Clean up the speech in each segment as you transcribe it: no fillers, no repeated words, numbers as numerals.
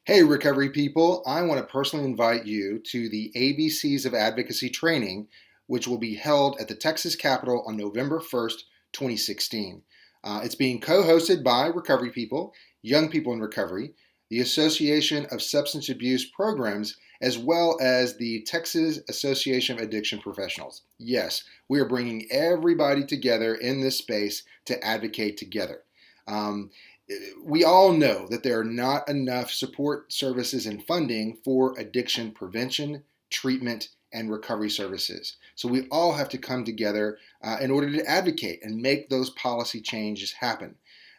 Hey, recovery people, I want to personally invite you to the ABCs of Advocacy training, which will be held at the Texas Capitol on November 1st, 2016. It's being co hosted by Recovery People, Young People in Recovery, the Association of Substance Abuse Programs, as well as the Texas Association of Addiction Professionals. Yes, we are bringing everybody together in this space to advocate together. Um, we all know that there are not enough support services and funding for addiction prevention, treatment, and recovery services. So we all have to come together in order to advocate and make those policy changes happen.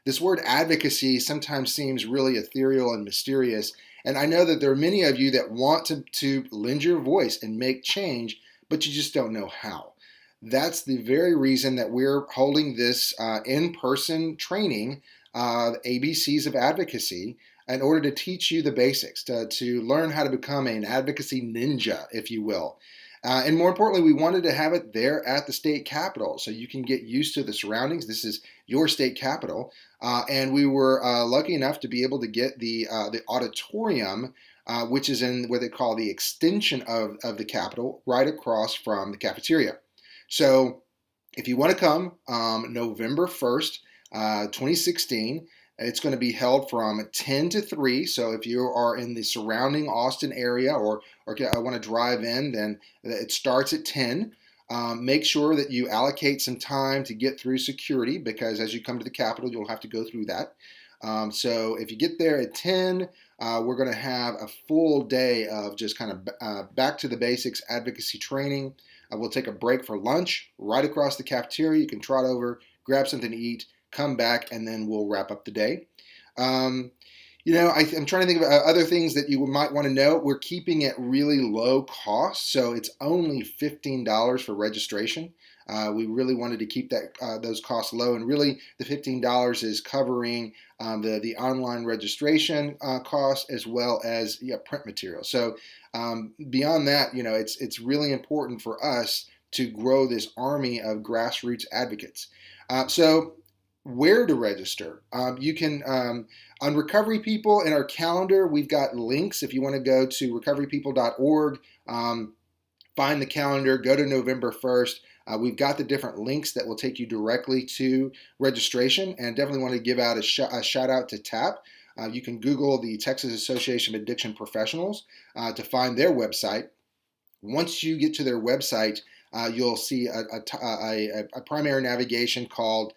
This word advocacy sometimes seems really ethereal and mysterious, and I know that there are many of you that want to lend your voice and make change, but you just don't know how. That's the very reason that we're holding this in-person training, ABCs of Advocacy, in order to teach you the basics, to learn how to become an advocacy ninja, if you will. And more importantly, we wanted to have it there at the state capitol so you can get used to the surroundings. This is your state capitol. And we were lucky enough to be able to get the auditorium, which is in what they call the extension of the capitol, right across from the cafeteria. So if you want to come November 1st, 2016, it's going to be held from 10 to 3. So if you are in the surrounding Austin area or want to drive in, then it starts at 10. Make sure that you allocate some time to get through security, because as you come to the Capitol, you'll have to go through that. So if you get there at 10, we're going to have a full day of just kind of back to the basics advocacy training. We'll take a break for lunch right across the cafeteria. You can trot over, grab something to eat, come back, and then we'll wrap up the day. I'm trying to think of other things that you might want to know. We're keeping it really low cost, so it's only $15 for registration. We really wanted to keep those costs low, and really the $15 is covering the online registration costs as well as print material. So beyond that, it's really important for us to grow this army of grassroots advocates. So where to register? You can, on Recovery People in our calendar, we've got links. If you want to go to recoverypeople.org, find the calendar, go to November 1st. We've got the different links that will take you directly to registration, and definitely want to give out a shout out to TAP. You can Google the Texas Association of Addiction Professionals to find their website. Once you get to their website, you'll see a primary navigation called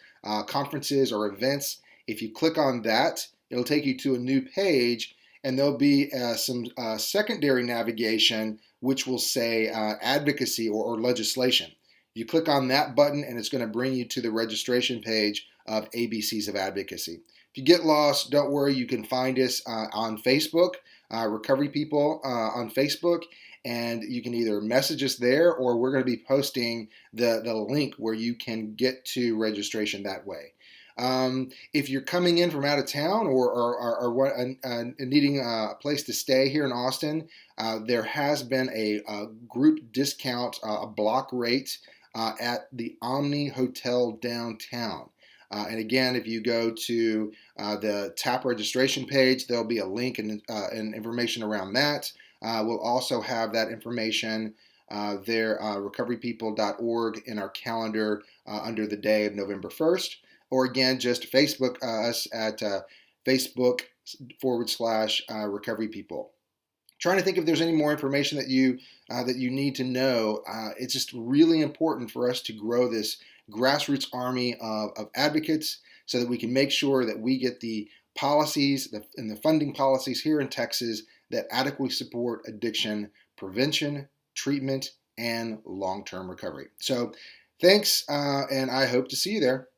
conferences or events. If you click on that, it'll take you to a new page, and there'll be some secondary navigation which will say advocacy or legislation. You click on that button and it's going to bring you to the registration page of ABCs of Advocacy. If you get lost, don't worry, you can find us on Facebook, Recovery People on Facebook, and you can either message us there, or we're going to be posting the link where you can get to registration that way. If you're coming in from out of town or needing a place to stay here in Austin, there has been a group discount, a block rate at the Omni Hotel downtown. And again, if you go to the TAP registration page, there'll be a link and information around that. We'll also have that information there, recoverypeople.org, in our calendar under the day of November 1st. Or again, just Facebook us at Facebook.com/Recovery People. Trying to think if there's any more information that you need to know. It's just really important for us to grow this grassroots army of advocates so that we can make sure that we get the policies and the funding policies here in Texas that adequately support addiction prevention, treatment, and long-term recovery. So thanks, and I hope to see you there.